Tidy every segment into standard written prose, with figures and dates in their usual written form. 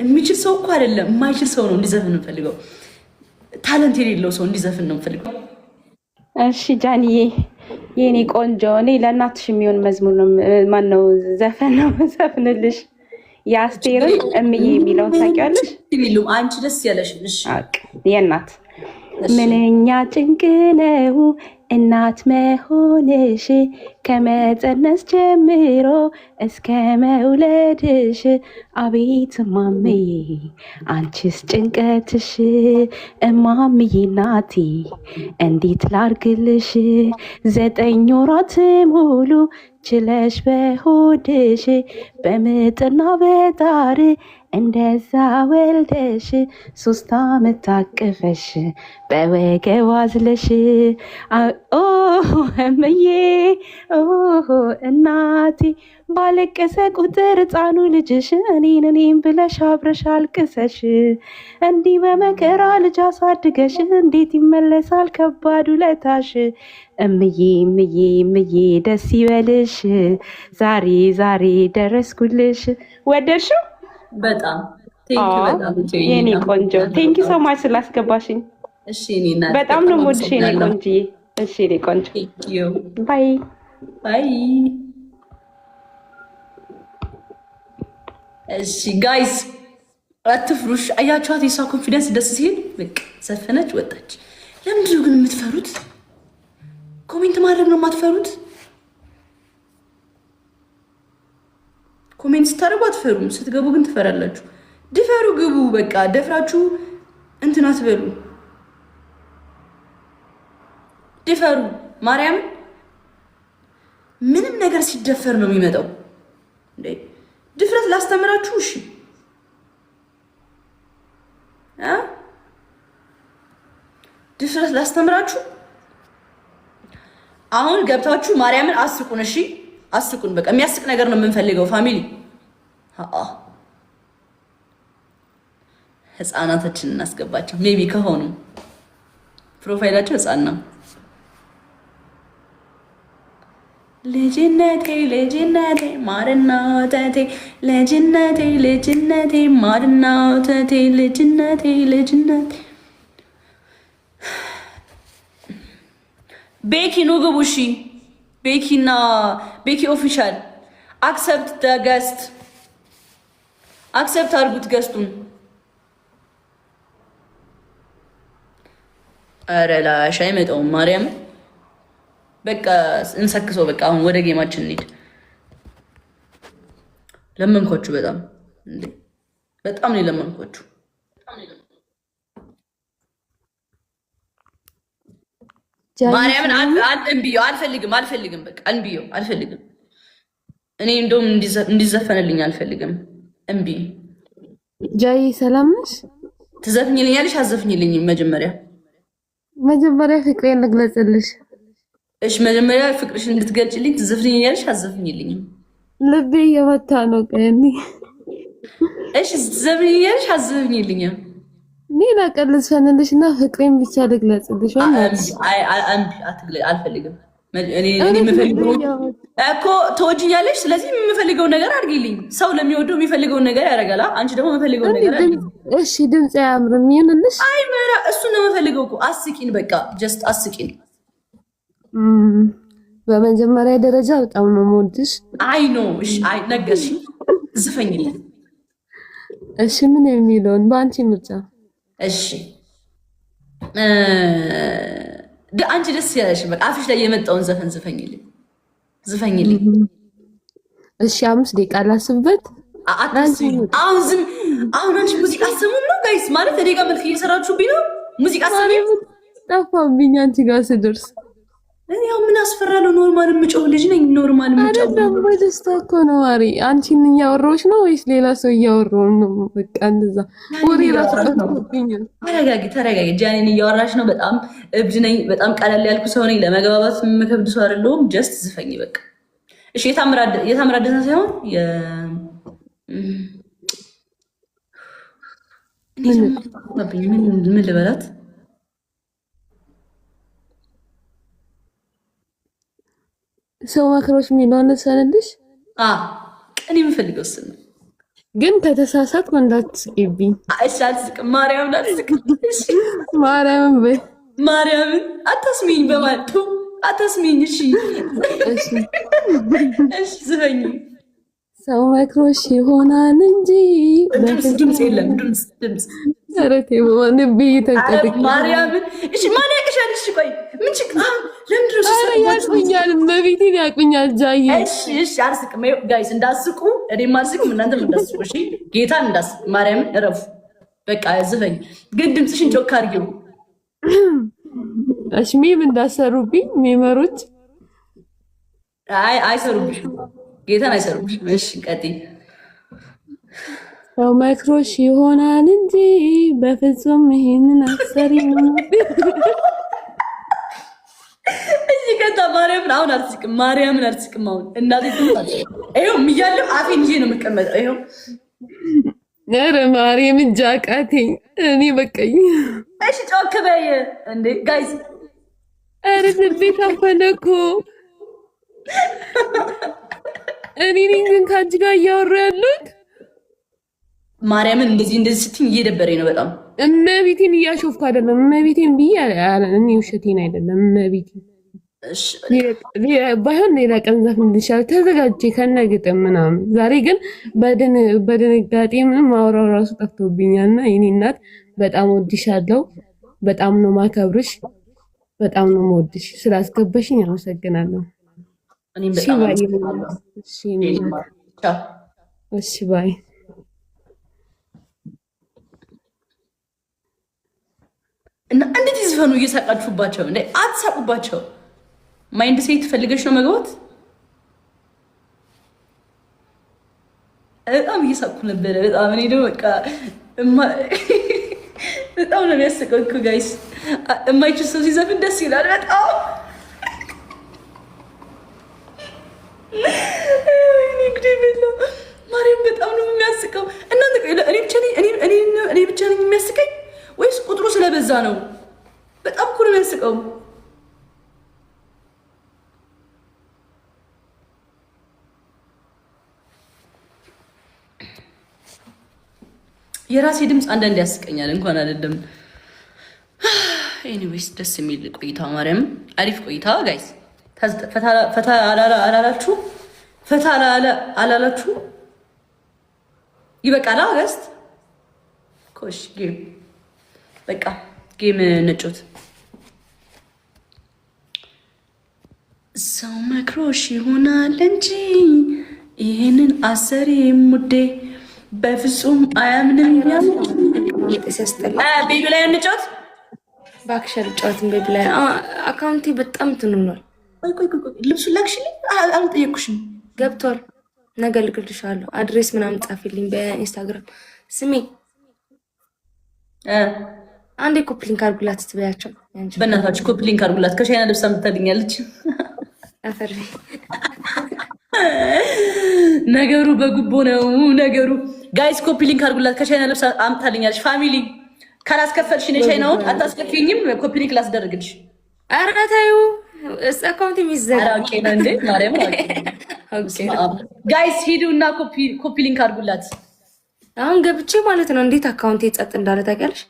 የሚችል ሰው እኮ አይደለም የማይችል ሰው ነው እንዲዘፍን እንፈልገው። ታለንት የሌለው ሰው እንዲዘፍን ነው እንፈልገው። እሺ ጃንዬ የኔ ቆንጆ እኔ ለእናትሽ የሚሆን መዝሙር ነው ማነው ዘፈን ነው ዘፍንልሽ። የአስቴርን እምዬ የሚለውን ታውቂዋለሽ? አንቺ ደስ ያለሽ የእናት ምንኛ ጭንቅ ነው እናት መሆንሽ ከመጸነስ ጀምሮ እስከ መውለድሽ አቤት እማምዬ አንቺስ ጭንቀትሽ እማምዬ ናቲ እንዴት ላርግልሽ 9 ወራት ሙሉ ችለሽ በሆድሽ በምጥና በጣር እንደዛ ወልደሽ 3 ዓመት ታቅፈሽ በወገብ አዝለሽ እምዬ እናቴ ባለቀሰ ቁጥር ሕፃኑ ልጅሽ እኔን ብለሽ አብረሽ አልቅሰሽ እንዲህ በመከራ ልጅ አሳድገሽ እንዴት ይመለሳል ከባድ ውለታሽ። እምዬ ደስ ይበልሽ ዛሬ ደረስኩልሽ። ወደድሽው? በጣም የኔ ቆንጆ ቴንኪ ሶ ማች ስላስገባሽኝ። በጣም ነው የምወድሽ የኔ ቆንጆዬ። እሺ የኔ ቆንጆ ባይ ባይ። እሺ ጋይስ አትፍሩሽ። አያችኋት የሷ ኮንፊደንስ ደስ ሲል በቃ ዘፈነች ወጣች። ለምንድን ነው ግን የምትፈሩት? ኮሜንት ማድረግ ነው የማትፈሩት? ኮሜንት ስታደርጉ አትፈሩም፣ ስትገቡ ግን ትፈራላችሁ። ድፈሩ፣ ግቡ። በቃ ደፍራችሁ እንትን አትበሉ። ድፈሩ። ማርያም ምንም ነገር ሲደፈር ነው የሚመጣው። ድፍረት ላስተምራችሁ። እሺ ድፍረት ላስተምራችሁ። አሁን ገብታችሁ ማርያምን አስቁን። እሺ አስቁን። በቃ የሚያስቅ ነገር ነው የምንፈልገው ፋሚሊ። ህፃናቶችን እናስገባቸው። ሜቢ ከሆኑ ፕሮፋይላቸው ህፃን ነው። ልጅነቴ ማርና ወተቴ ልጅነቴ ማርና ወተቴ ልጅነቴ ቤኪ ኑ ግቡ። እሺ ቤኪና ቤኪ ኦፊሻል አክሰፕት ደ ገስት አክሰፕት አድርጉት ገስቱን። ኧረ ላሽ አይመጣውም ማርያም። በቃ እንሰክሰው። በቃ አሁን ወደ ጌማችን እንሂድ። ለመንኳችሁ በጣም ነው ለመንኳችሁ። ማርያምን እንብየው አልፈልግም። በቃ እንብየው አልፈልግም። እኔ እንደውም እንዲዘፈንልኝ አልፈልግም። እምቢ። ጃይ ሰላም ነሽ? ትዘፍኝልኛለሽ? አዘፍኝልኝም መጀመሪያ ፍቅሬን ልግለጽልሽ። እሺ መጀመሪያ ፍቅርሽን እንድትገልጭልኝ ትዘፍኝልኛለሽ? አዘፍኝልኝም። ልቤ እየመታ ነው። ቀኒ እሺ ትዘፍኝልኛለሽ? አዘፍኝልኝም። ሌላ ቀን ልዝፈንልሽና ፍቅሬን ብቻ ልግለጽልሽ። አልፈልግም። እኔ የምፈልገው እኮ ተወጂኛለሽ። ስለዚህ የምፈልገው ነገር አድርጊልኝ። ሰው ለሚወደው የሚፈልገውን ነገር ያደርጋል። አንቺ ደግሞ የምፈልገውን ነገር አድርጊልኝ። እሺ ድምጽ አያምርም ይሁንልሽ። አይ መራ እሱን ነው የምፈልገው እኮ። አስቂን፣ በቃ ጀስት አስቂን። በመጀመሪያ ደረጃ በጣም ነው የምወድሽ። አይ ኖ እሺ፣ አይ ነገርሽኝ። ዝፈኝልኝ። እሺ ምን የሚለውን በአንቺ ምርጫ። እሺ አንቺ ደስ ያለሽ በቃ አፍሽ ላይ የመጣውን ዘፈን ዝፈኝልኝ። እሺ 5 ደቂቃ ላስብበት። አሁን አንቺ ሙዚቃ አሰሙም ነው ጋይስ? ማለት እኔ ጋር መልክ እየሰራችሁብኝ ነው። ሙዚቃ አሰሙም ጠፋብኝ አንቺ ጋር ስደርስ። እኔ ያው ምን አስፈራለሁ? ኖርማል የምጮህ ልጅ ነኝ። ኖርማል የምጮህ አይደለም። በደስታ እኮ ነው ማሪ። አንቺን እያወራሁሽ ነው ወይስ ሌላ ሰው እያወራሁ ነው? በቃ እንደዛ ወሬ ራሱ ጠፋብኝ። ተረጋጊ። ጃኒን እያወራሽ ነው። በጣም እብድ ነኝ። በጣም ቀለል ያልኩ ሰው ነኝ። ለመግባባት የምከብድ ሰው አይደለሁም። ጀስት ዝፈኝ በቃ። እሺ የታምራት ደስታ ሳይሆን ምን ልበላት? ሰው መክሮሽ የሚለው አነሳንልሽ። እኔ የምፈልገው እሱን ነው። ግን ከተሳሳትኩ እንዳትስቂብኝ። እሺ አልስቅም። ማርያምን አልስቅም። እሺ ማርያምን በይ። ማርያምን አታስሚኝ፣ በማለት አታስሚኝ። እሺ እሺ ዝፈኝ። ሰው መክሮሽ ይሆናል እንጂ ድምፅ የለም። ድምፅ ረቴ በማንብ ተንቀጥቅ ማርያምን። እሺ ማን ያቅሻል? እሺ ቆይ ምን ችግር ለምንድን ነው ሲሰራ ያቁኛል? መቤቴን ያቁኛል። ጃይ እሺ አልስቅም። ጋይስ እንዳስቁ፣ እኔም አልስቅም፣ እናንተም እንዳስቁ። እሺ ጌታን እንዳስቅ። ማርያምን እረፉ። በቃ ዝፈኝ፣ ግን ድምፅሽን ጮክ አድርጊው። እሺ ሜም እንዳሰሩብኝ ሜመሮች አይሰሩብሽም። ጌታን አይሰሩብሽም። እሺ ቀጥይ። ሰው መክሮሽ ይሆናል እንጂ በፍጹም ይሄንን አሰሪም። እዚህ ከታ ማርያምን አሁን አልስቅም። ማርያምን አልስቅም። አሁን እናቴ ትምጣ። ይሄው እያለሁ አፌን ይዤ ነው የምቀመጠው። ይሄው ኧረ ማርያምን ጃቃቴኝ እኔ በቃኝ። እሺ ጮክ በይ እንዴ ጋይስ። ኧረ ልቤ ታፈነ እኮ። እኔ ነኝ ግን ከአንቺ ጋር እያወሩ ያሉት። ማርያምን እንደዚህ ስትኝ እየደበረኝ ነው በጣም። እመቤቴን እያሾፍኩ አይደለም። እመቤቴን ብዬ እኔ ውሸቴን አይደለም። እመቤቴን ባይሆን ሌላ ቀን ዘፍንልሻለሁ ተዘጋጅቼ ከነግጥም ምናምን። ዛሬ ግን በድንጋጤ ምንም ማውራው ራሱ ጠፍቶብኛልና የኔ እናት በጣም ወድሻለሁ። በጣም ነው ማከብርሽ። በጣም ነው የምወድሽ። ስላስገባሽኝ አመሰግናለሁ። እሺ ባይ። እና እንዴት ይዝፈኑ እየሳቃችሁባቸው እንዴ? አትሳቁባቸው። ማይንድ ሴት ፈልገሽ ነው መግባት። በጣም እየሳቁ ነበረ። በጣም እኔ ደግሞ በቃ በጣም ነው የሚያስቀው እኮ ጋይስ። የማይችል ሰው ሲዘፍን ደስ ይላል በጣም። ማርያም በጣም ነው የሚያስቀው። እናንተ እኔ ብቻ ነኝ የሚያስቀኝ ወይስ ቁጥሩ ስለበዛ ነው? በጣም እኮ ነው የሚያስቀው። የራሴ ድምፅ አንዳንድ ያስቀኛል እንኳን አይደለም። ኤኒዌይስ ደስ የሚል ቆይታ፣ ማርያም አሪፍ ቆይታ ጋይስ። ፈታ አላላችሁ? ፈታ አላላችሁ? ይበቃላ ገስት ኮሽ ጌም በቃ ጌም ነጮት። ሰው መክሮሽ ይሆናል እንጂ ይህንን አሰሪ ሙዴ በፍጹም አያምንም። ቤቢ ላይ እንጫወት ባክሸር ጫወትን። ቤቢ ላይ አካውንቴ በጣም ትንኗል። ልብሱን ላክሽልኝ? አልጠየኩሽም። ገብቷል። ነገ ልክልሻለሁ። አድሬስ ምናምን ጻፊልኝ በኢንስታግራም። ስሜ አንዴ ኮፕሊንክ አርጉላት ስትበያቸው። በእናታችሁ ኮፕሊንክ አርጉላት። ከሻይና ልብሳ ምታገኛለች። አፈር ነገሩ በጉቦ ነው ነገሩ። ጋይስ ኮፕሊንክ አርጉላት። ከሻይና ልብሳ አምታልኛለች። ፋሚሊ ካላስከፈልሽ እኔ ሻይናውን አታስከፊኝም። ኮፕሊንክ ላስደርግልሽ። ኧረ ተይው። አካውንት የሚዘጋ ነው እንዴ? ማርያም ጋይስ ሂዱ እና ኮፒ ሊንክ አድርጉላት። አሁን ገብቼ ማለት ነው። እንዴት አካውንት ጸጥ እንዳለ ታውቂያለሽ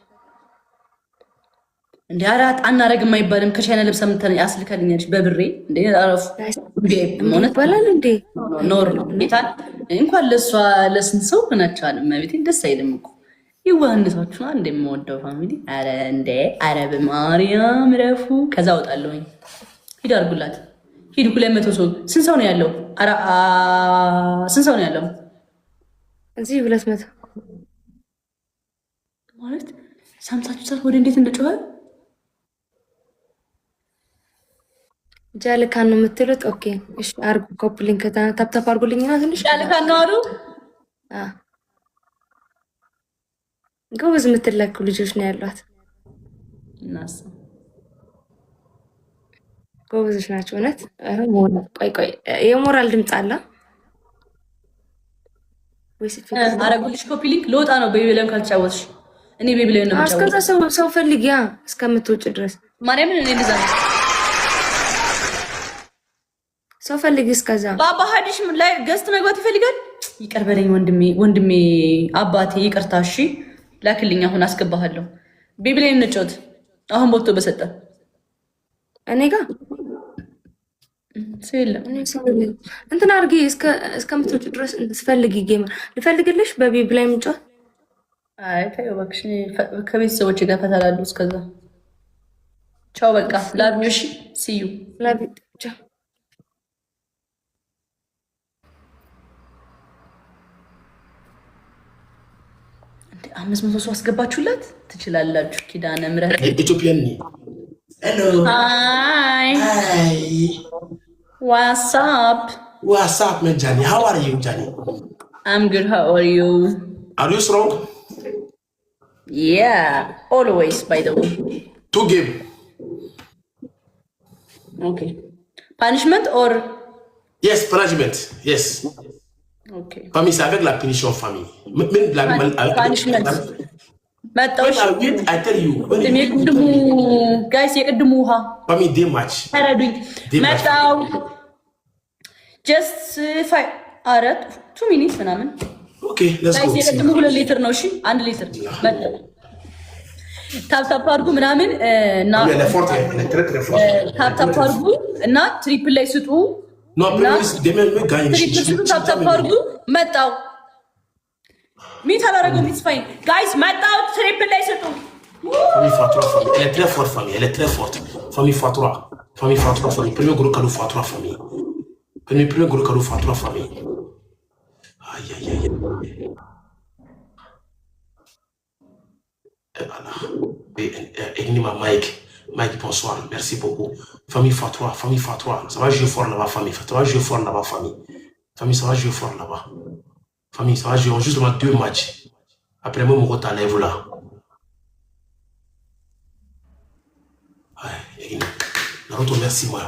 እንዴ? አራት አናረግም አይባልም። ከቻይና ልብስ ምተን ያስልከልኛለች በብሬ እንዴ? አረፉ ማለት ባላል እንዴ? ኖር ጌታ እንኳን ለሷ ለስንት ሰው ሆናችኋል። መቤቴ ደስ አይልም እኮ ይዋህነታችሁ እንደምወደው ፋሚሊ። አረ እንዴ አረ በማርያም ረፉ። ከዛ ወጣለሁኝ። ሂድ አድርጉላት። ሂድ 200 ሰው። ስንት ሰው ነው ያለው? ስንት ሰው ነው ያለው? እዚህ 200 ማለት ሳምሳችሁ ወደ እንዴት እንደጮኸ ጃልካን ነው የምትሉት? ኦኬ እሺ፣ አርጉ። ኮፒ ሊንክ ታፕታፕ አርጉልኝና ትንሽ ጃልካን ነው አሉ። ጎበዝ የምትለኩ ልጆች ነው ያሏት። እናስ ጎበዞች ናቸው እውነት። ቆይ የሞራል ድምፅ አለ ወይስ አረጉልሽ? ኮፒ ሊንክ ልወጣ ነው። ቤቢ ላይም ካልተጫወትሽ እኔ ቤቢ ላይ ነው የምጫወተው። እስከዛ ሰው ፈልግ ያ እስከምትወጪ ድረስ ማርያምን እኔ እንደዛ ነው። ሰው ፈልግ እስከዛ። ባባ ሀዲሽ ላይ ገስት መግባት ይፈልጋል። ይቅር በለኝ ወንድሜ አባቴ ይቅርታ። እሺ ላክልኝ፣ አሁን አስገባሃለሁ። ቢብሌን እንጫወት። አሁን ቦቶ በሰጠ እኔ ጋር የለም እንትን አድርጌ እስከምትወጪ ድረስ ስፈልግ ጌም ልፈልግልሽ በቢብላይ የምጫወት። አይ ተይው እባክሽ፣ ከቤተሰቦች ጋር ፈታላሉ። እስከዛ ቻው በቃ ላቪሽ ሲዩ ላቪ ቻው። 500 ሰው አስገባችሁላት። ትችላላችሁ። ኪዳነ ምሕረት ኢትዮጵያን ሄሎ ሃይ ዋትስአፕ man Johnny, how are you Johnny? I'm good, how are you? Are you strong? Yeah, always, by the way. 2 game. Okay. Punishment or? Yes, punishment. Yes. Okay. Famille, c'est avec la punition famille. Punishment. I tell you. Guys, የቅድሙ ውሃ famille day match. ተረዱኝ። መጣው just 2 minutes ምናምን። Okay, let's go. ጋይስ የቅድሙ 2 ሊትር ነው። እሺ 1 ሊትር መጣው። ታፕ አድርጉ ምናምን እና ታፕ አድርጉ እና ትሪፕል ላይ ስጡ። No, ትሪፕል ስጡ። ታፕ አድርጉ። መጣው ሚት አላረገው ሚት ፋይን ጋይስ መጣው። ትሪፕል ላይ ስጡ። Famille Fatura, famille. Elle est très forte, famille. Elle est très forte. Famille Fatura. Famille Fatura, famille. Premier gros cadeau Fatura, famille. Premier gros cadeau Fatura, famille. Aïe, aïe, aïe. Et voilà. Et Mike. Mike, bonsoir. Merci beaucoup. Famille Fatura, famille Fatura. Ça va jouer fort là-bas, famille. Ça va jouer fort là-bas, famille. Famille, ça va jouer fort là-bas. Famille, ça va jouer justement 2 matchs. Après, moi, mon retour à là. Naruto, merci moi.